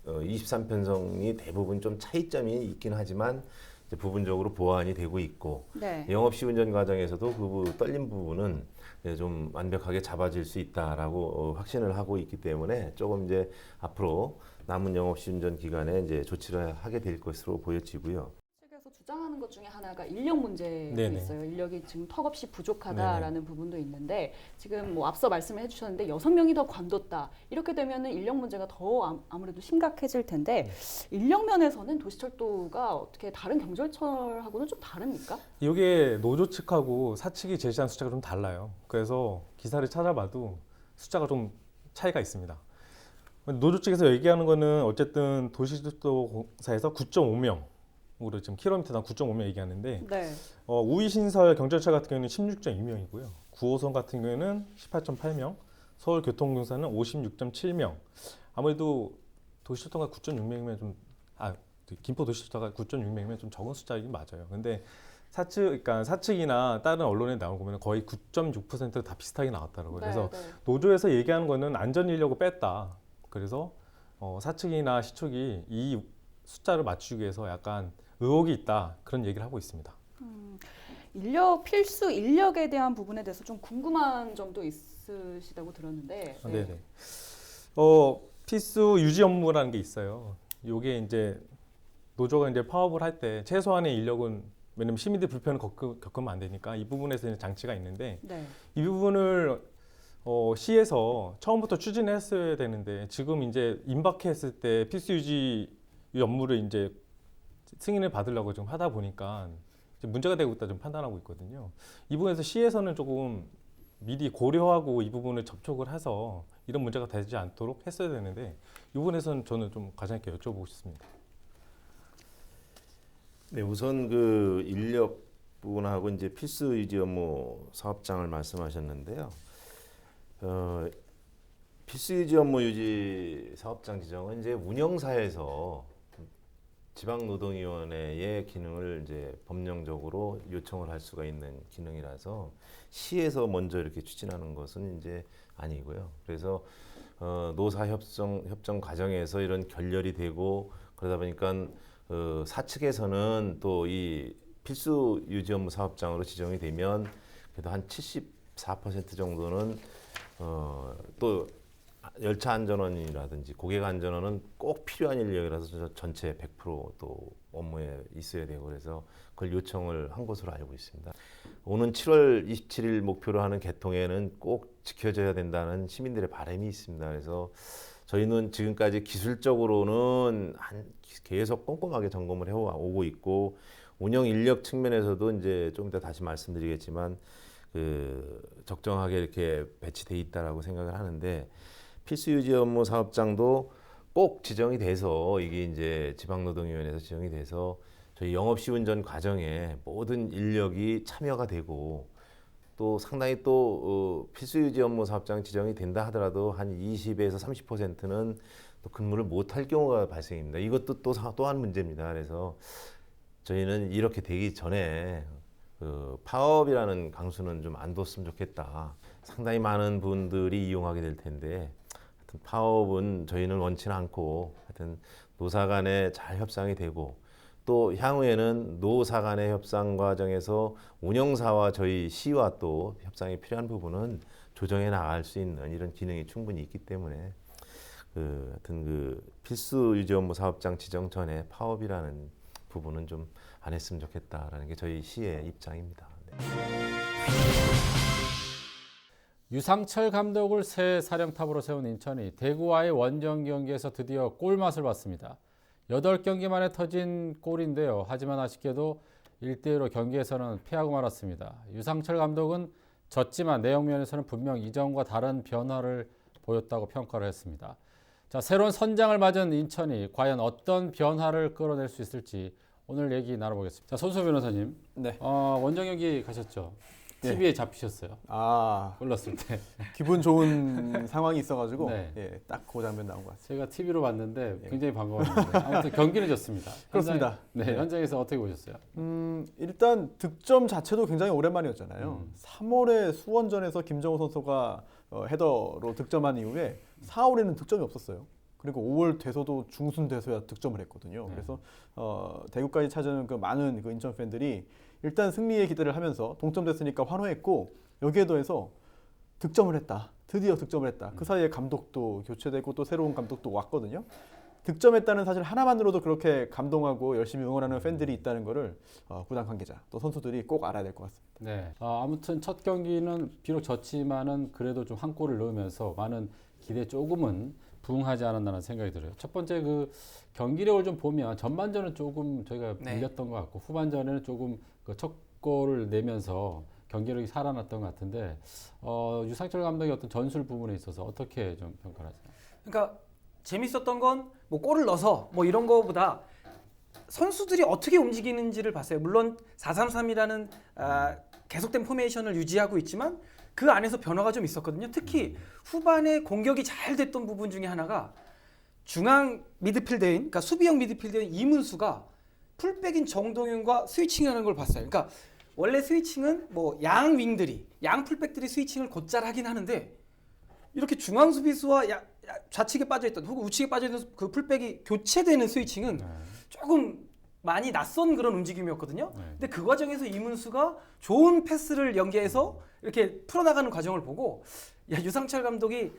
23편성이 대부분 좀 차이점이 있긴 하지만 이제 부분적으로 보완이 되고 있고 네. 영업 시운전 과정에서도 그 떨림 부분은 좀 완벽하게 잡아질 수 있다라고 확신을 하고 있기 때문에 조금 이제 앞으로 남은 영업 시운전 기간에 이제 조치를 하게 될 것으로 보여지고요. 측에서 주장하는 것 중에 하나가 인력 문제도 네네. 있어요. 인력이 지금 턱없이 부족하다라는 부분도 있는데 지금 뭐 앞서 말씀을 해주셨는데 6명이 더 관뒀다. 이렇게 되면은 인력 문제가 더 아무래도 심각해질 텐데 인력 면에서는 도시철도가 어떻게 다른 경찰청하고는 좀 다릅니까? 이게 노조 측하고 사측이 제시한 숫자가 좀 달라요. 그래서 기사를 찾아봐도 숫자가 좀 차이가 있습니다. 노조 측에서 얘기하는 거는 어쨌든 도시철도공사에서 9.5명으로 지금 킬로미터당 9.5명 얘기하는데 네. 우이신설 경찰차 같은 경우는 16.2명이고요. 9호선 같은 경우에는 18.8명, 서울교통공사는 56.7명. 아무래도 도시철도가 9.6명이면 좀 김포 도시철도가 9.6명이면 좀 적은 숫자이긴 맞아요. 근데 그러니까 사측이나 다른 언론에 나온 거 보면 거의 9.6% 다 비슷하게 나왔더라고요. 네, 그래서 네. 노조에서 얘기하는 거는 안전 인력을 뺐다. 그래서 사측이나 시축이 이 숫자를 맞추기 위해서 약간 의혹이 있다. 그런 얘기를 하고 있습니다. 필수 인력에 대한 부분에 대해서 좀 궁금한 점도 있으시다고 들었는데. 네. 네네. 필수 유지 업무라는 게 있어요. 요게 이제 노조가 이제 파업을 할 때 최소한의 인력은 왜냐면 시민들 불편을 겪으면 안 되니까 이 부분에서 이제 장치가 있는데 네. 이 부분을 시에서 처음부터 추진했어야 되는데 지금 이제 임박했을 때 필수 유지 업무를 이제 승인을 받으려고 지금 하다 보니까 이제 문제가 되고 있다 좀 판단하고 있거든요. 이 부분에서 시에서는 조금 미리 고려하고 이 부분을 접촉을 해서 이런 문제가 되지 않도록 했어야 되는데 이 부분에서는 저는 좀 가장 있게 여쭤보고 싶습니다. 네, 우선 그 인력 부분하고 이제 필수 유지 업무 사업장을 말씀하셨는데요. 필수 유지 업무 유지 사업장 지정은 이제 운영사에서 지방노동위원회의 기능을 이제 법령적으로 요청을 할 수가 있는 기능이라서 시에서 먼저 이렇게 추진하는 것은 이제 아니고요. 그래서 노사 협정 과정에서 이런 결렬이 되고 그러다 보니까 사측에서는 또 이 필수 유지 업무 사업장으로 지정이 되면 그래도 한 74% 정도는 또 열차 안전원이라든지 고객 안전원은 꼭 필요한 인력이라서 전체 100%또 업무에 있어야 되고 그래서 그걸 요청을 한 것으로 알고 있습니다. 오는 7월 27일 목표로 하는 개통에는 꼭 지켜져야 된다는 시민들의 바람이 있습니다. 그래서 저희는 지금까지 기술적으로는 계속 꼼꼼하게 점검을 해오고 있고 운영 인력 측면에서도 이제 좀 이따 다시 말씀드리겠지만 적정하게 이렇게 배치돼 있다라고 생각을 하는데 필수 유지 업무 사업장도 꼭 지정이 돼서 이게 이제 지방노동위원회에서 지정이 돼서 저희 영업시운전 과정에 모든 인력이 참여가 되고 또 상당히 또 필수 유지 업무 사업장 지정이 된다 하더라도 한 20에서 30%는 또 근무를 못할 경우가 발생입니다. 이것도 또한 문제입니다. 그래서 저희는 이렇게 되기 전에 파업이라는 강수는 좀 안 뒀으면 좋겠다. 상당히 많은 분들이 이용하게 될 텐데 하여튼 파업은 저희는 원치는 않고 하여튼 노사 간에 잘 협상이 되고 또 향후에는 노사 간의 협상 과정에서 운영사와 저희 시와 또 협상이 필요한 부분은 조정해 나갈 수 있는 이런 기능이 충분히 있기 때문에 하여튼 필수 유지 업무 사업장 지정 전에 파업이라는 부분은 좀 안 했으면 좋겠다라는 게 저희 시의 입장입니다. 네. 유상철 감독을 새 사령탑으로 세운 인천이 대구와의 원정 경기에서 드디어 골맛을 봤습니다. 8경기 만에 터진 골인데요. 하지만 아쉽게도 1대1로 경기에서는 패하고 말았습니다. 유상철 감독은 졌지만 내용 면에서는 분명 이전과 다른 변화를 보였다고 평가를 했습니다. 자, 새로운 선장을 맞은 인천이 과연 어떤 변화를 끌어낼 수 있을지 오늘 얘기 나눠보겠습니다. 자, 손수호 변호사님, 네. 원정 경기 가셨죠? TV에 네. 잡히셨어요? 아, 골랐을 때. 기분 좋은 상황이 있어가지고 네. 예, 딱 그 장면 나온 것 같습니다. 제가 TV로 봤는데 굉장히 반가웠는데 아무튼 경기는 졌습니다. 그렇습니다. 네, 현장에서 어떻게 보셨어요? 일단 득점 자체도 굉장히 오랜만이었잖아요. 3월에 수원전에서 김정우 선수가 헤더로 득점한 이후에 4월에는 득점이 없었어요. 그리고 5월 돼서도 중순 돼서야 득점을 했거든요. 그래서 대구까지 찾아오는 그 많은 그 인천 팬들이 일단 승리에 기대를 하면서 동점됐으니까 환호했고 여기에 더해서 득점을 했다. 드디어 득점을 했다. 그 사이에 감독도 교체되고 또 새로운 감독도 왔거든요. 득점했다는 사실 하나만으로도 그렇게 감동하고 열심히 응원하는 팬들이 있다는 거를 구단 관계자 또 선수들이 꼭 알아야 될 것 같습니다. 네. 아무튼 첫 경기는 비록 졌지만은 그래도 좀 한 골을 넣으면서 많은 기대 조금은 부응하지 않았나라는 생각이 들어요. 첫 번째 그 경기력을 좀 보면 전반전은 조금 저희가 밀렸던 것 같고 후반전에는 조금 그 첫 골을 내면서 경기력이 살아났던 것 같은데 유상철 감독의 어떤 전술 부분에 있어서 어떻게 좀 평가를 하세요? 그러니까 재밌었던 건 뭐 골을 넣어서 뭐 이런 거보다 선수들이 어떻게 움직이는지를 봤어요. 물론 4-3-3이라는 계속된 포메이션을 유지하고 있지만 그 안에서 변화가 좀 있었거든요. 특히 후반에 공격이 잘 됐던 부분 중에 하나가 중앙 미드필더인, 그러니까 수비형 미드필더인 이문수가 풀백인 정동윤과 스위칭하는 걸 봤어요. 그러니까 원래 스위칭은 뭐 양 윙들이, 양 풀백들이 스위칭을 곧잘 하긴 하는데 이렇게 중앙 수비수와 좌측에 빠져있던 혹은 우측에 빠져있는 그 풀백이 교체되는 스위칭은 조금 많이 낯선 그런 움직임이었거든요. 근데 그 과정에서 이문수가 좋은 패스를 연계해서 이렇게 풀어나가는 과정을 보고 유상철 감독이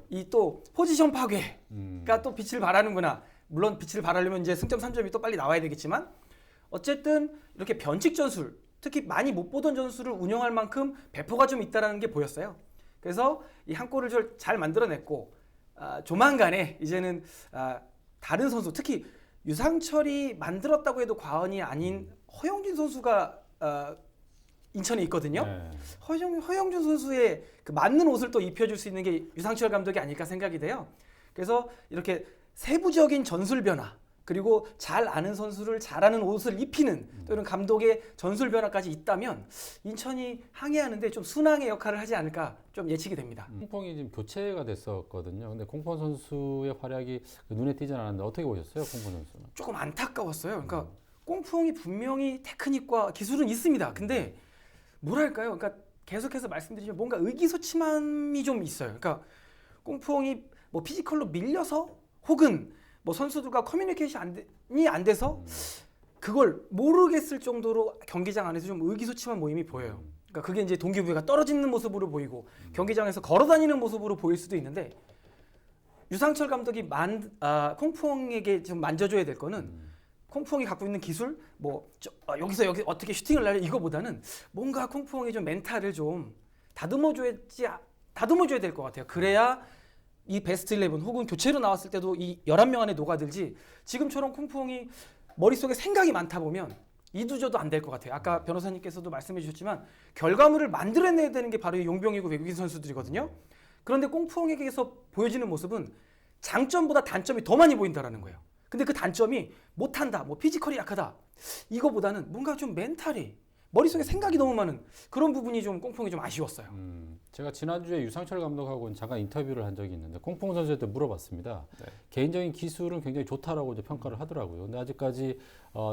이 또 포지션 파괴가 또 빛을 발하는구나. 물론 빛을 발하려면 이제 승점 3점이 또 빨리 나와야 되겠지만 어쨌든 이렇게 변칙 전술, 특히 많이 못 보던 전술을 운영할 만큼 배포가 좀 있다는 게 보였어요. 그래서 이 한 골을 잘 만들어냈고 조만간에 이제는 다른 선수, 특히 유상철이 만들었다고 해도 과언이 아닌 허영준 선수가 인천에 있거든요. 허영준 선수의 그 맞는 옷을 또 입혀줄 수 있는 게 유상철 감독이 아닐까 생각이 돼요. 그래서 이렇게 세부적인 전술 변화, 그리고 잘 아는 선수를 잘하는 옷을 입히는 또 이런 감독의 전술 변화까지 있다면 인천이 항해하는데 좀 순항의 역할을 하지 않을까 좀 예측이 됩니다. 콩퐁이 지금 교체가 됐었거든요. 근데 콩퐁 선수의 활약이 눈에 띄진 않았는데 어떻게 보셨어요, 콩퐁 선수는? 조금 안타까웠어요. 그러니까 꽁풍이 분명히 테크닉과 기술은 있습니다. 근데 뭐랄까요? 그러니까 계속해서 말씀드리지만 뭔가 의기소침함이 좀 있어요. 그러니까 꽁풍이 뭐 피지컬로 밀려서 혹은 뭐 선수들과 커뮤니케이션이 안 돼서 그걸 모르겠을 정도로 경기장 안에서 좀 의기소침한 모임이 보여요. 그러니까 그게 이제 동기부여가 떨어지는 모습으로 보이고 경기장에서 걸어다니는 모습으로 보일 수도 있는데 유상철 감독이 콩풍에게 좀 만져줘야 될 거는 콩풍이 갖고 있는 기술, 여기서 여기 어떻게 슈팅을 날려 이거보다는 뭔가 콩풍이 좀 멘탈을 좀 다듬어줘야 될 것 같아요. 그래야 이 베스트 11 혹은 교체로 나왔을 때도 이 11명 안에 녹아들지 지금처럼 콩풍이 머릿속에 생각이 많다 보면 이두저도 안 될 것 같아요. 아까 변호사님께서도 말씀해 주셨지만 결과물을 만들어내야 되는 게 바로 용병이고 외국인 선수들이거든요. 그런데 콩풍에게서 보여지는 모습은 장점보다 단점이 더 많이 보인다라는 거예요. 근데 그 단점이 못한다, 뭐 피지컬이 약하다 이거보다는 뭔가 좀 멘탈이 머릿속에 생각이 너무 많은 그런 부분이 좀 꽁풍이 좀 아쉬웠어요. 제가 지난주에 유상철 감독하고 잠깐 인터뷰를 한 적이 있는데 꽁풍 선수한테 물어봤습니다. 네. 개인적인 기술은 굉장히 좋다라고 이제 평가를 하더라고요. 근데 아직까지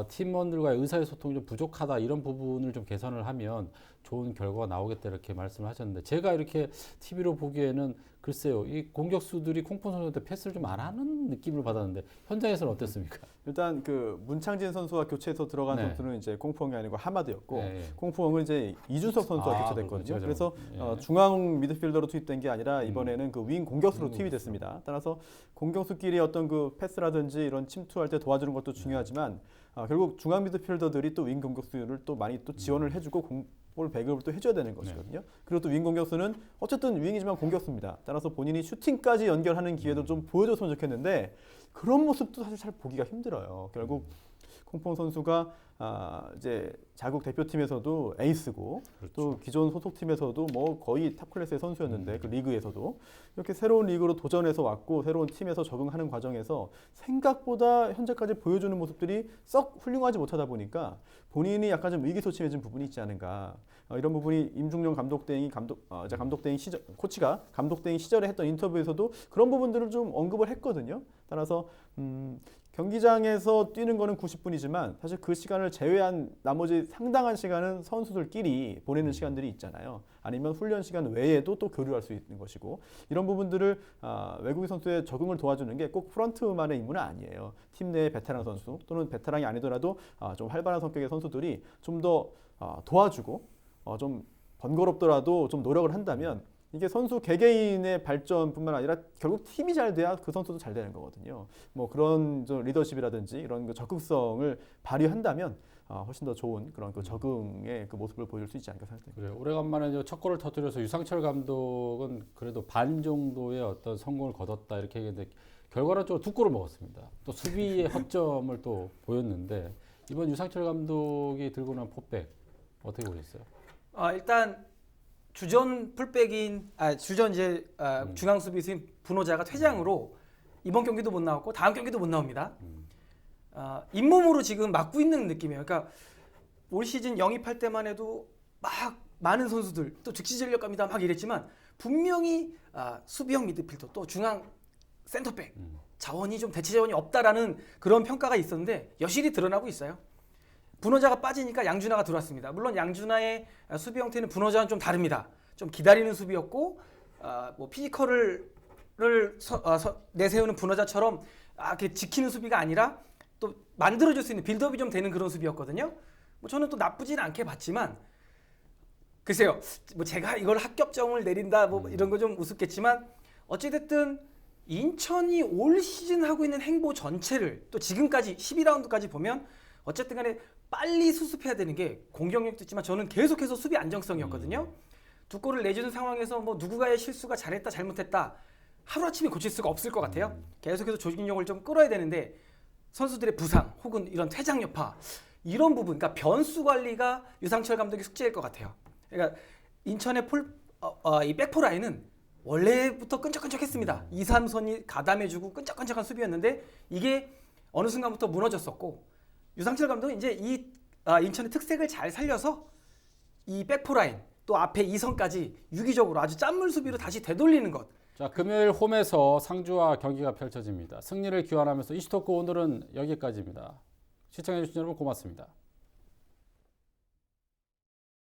팀원들과의 의사소통이 좀 부족하다 이런 부분을 좀 개선을 하면 좋은 결과가 나오겠다 이렇게 말씀을 하셨는데 제가 이렇게 TV로 보기에는 글쎄요, 이 공격수들이 콩풍 선수한테 패스를 좀 안 하는 느낌을 받았는데 현장에서는 어땠습니까? 일단 그 문창진 선수와 교체해서 들어간 선수는 이제 콩풍이 아니고 하마드였고 콩풍은 이제 이준석 선수와 교체됐거든요. 그래서 중앙 미드필더로 투입된 게 아니라 이번에는 그 윙 공격수로 투입이 됐습니다. 따라서 공격수끼리 어떤 그 패스라든지 이런 침투할 때 도와주는 것도 중요하지만 결국 중앙 미드필더들이 또 윙 공격수를 또 많이 또 지원을 해주고 볼 배급을 또 해줘야 되는 것이거든요. 그리고 또 윙 공격수는 어쨌든 윙이지만 공격수입니다. 따라서 본인이 슈팅까지 연결하는 기회도 좀 보여줬으면 좋겠는데 그런 모습도 사실 잘 보기가 힘들어요. 결국 콩풍 선수가 이제 자국 대표팀에서도 에이스고 또 기존 소속팀에서도 뭐 거의 탑 클래스의 선수였는데 그 리그에서도 이렇게 새로운 리그로 도전해서 왔고 새로운 팀에서 적응하는 과정에서 생각보다 현재까지 보여주는 모습들이 썩 훌륭하지 못하다 보니까 본인이 약간 좀 의기소침해진 부분이 있지 않은가. 이런 부분이 임중용 코치가 감독 대행 시절에 했던 인터뷰에서도 그런 부분들을 좀 언급을 했거든요. 따라서 경기장에서 뛰는 거는 90분이지만 사실 그 시간을 제외한 나머지 상당한 시간은 선수들끼리 보내는 시간들이 있잖아요. 아니면 훈련 시간 외에도 또 교류할 수 있는 것이고 이런 부분들을 외국인 선수의 적응을 도와주는 게 꼭 프런트만의 임무는 아니에요. 팀 내의 베테랑 선수 또는 베테랑이 아니더라도 좀 활발한 성격의 선수들이 좀 더 도와주고 좀 번거롭더라도 좀 노력을 한다면 이게 선수 개개인의 발전뿐만 아니라 결국 팀이 잘 돼야 그 선수도 잘 되는 거거든요. 뭐 그런 좀 리더십이라든지 이런 그 적극성을 발휘한다면 훨씬 더 좋은 그런 그 적응의 그 모습을 보여줄 수 있지 않을까 생각됩니다. 그래요. 오래간만에 첫 골을 터뜨려서 유상철 감독은 그래도 반 정도의 어떤 성공을 거뒀다 이렇게 얘기했는데 결과는 좀 두 골을 먹었습니다. 또 수비의 허점을 또 보였는데 이번 유상철 감독이 들고 난 포백 어떻게 보셨어요? 일단 주전 풀백인 주전 이제 중앙 수비수인 분호자가 퇴장으로 이번 경기도 못 나왔고 다음 경기도 못 나옵니다. 잇몸으로 지금 막고 있는 느낌이에요. 그러니까 올 시즌 영입할 때만 해도 막 많은 선수들 또 즉시 전력갑니다 막 이랬지만 분명히 수비형 미드필더 또 중앙 센터백 자원이 좀 대체 자원이 없다라는 그런 평가가 있었는데 여실히 드러나고 있어요. 분호자가 빠지니까 양준하가 들어왔습니다. 물론 양준하의 수비 형태는 분호자와는 좀 다릅니다. 좀 기다리는 수비였고 뭐 피지컬을 내세우는 분호자처럼 이렇게 지키는 수비가 아니라 또 만들어줄 수 있는 빌드업이 좀 되는 그런 수비였거든요. 뭐 저는 또 나쁘지는 않게 봤지만 글쎄요. 뭐 제가 이걸 합격점을 내린다 뭐 이런 거 좀 우습겠지만 어찌됐든 인천이 올 시즌 하고 있는 행보 전체를 또 지금까지 12라운드까지 보면 어쨌든 간에 빨리 수습해야 되는 게 공격력도 있지만 저는 계속해서 수비 안정성이었거든요. 두 골을 내주는 상황에서 뭐 누구가의 실수가 잘했다 잘못했다 하루아침에 고칠 수가 없을 것 같아요. 계속해서 조직력을 좀 끌어야 되는데 선수들의 부상 혹은 이런 퇴장 여파 이런 부분 그러니까 변수 관리가 유상철 감독의 숙제일 것 같아요. 그러니까 인천의 이 백포 라인은 원래부터 끈적끈적했습니다. 2, 3선이 가담해주고 끈적끈적한 수비였는데 이게 어느 순간부터 무너졌었고 유상철 감독은 이제 이 인천의 특색을 잘 살려서 이 백포라인 또 앞에 2선까지 유기적으로 아주 짠물 수비로 다시 되돌리는 것. 자, 금요일 홈에서 상주와 경기가 펼쳐집니다. 승리를 기원하면서 이슈토크 오늘은 여기까지입니다. 시청해주신 여러분 고맙습니다.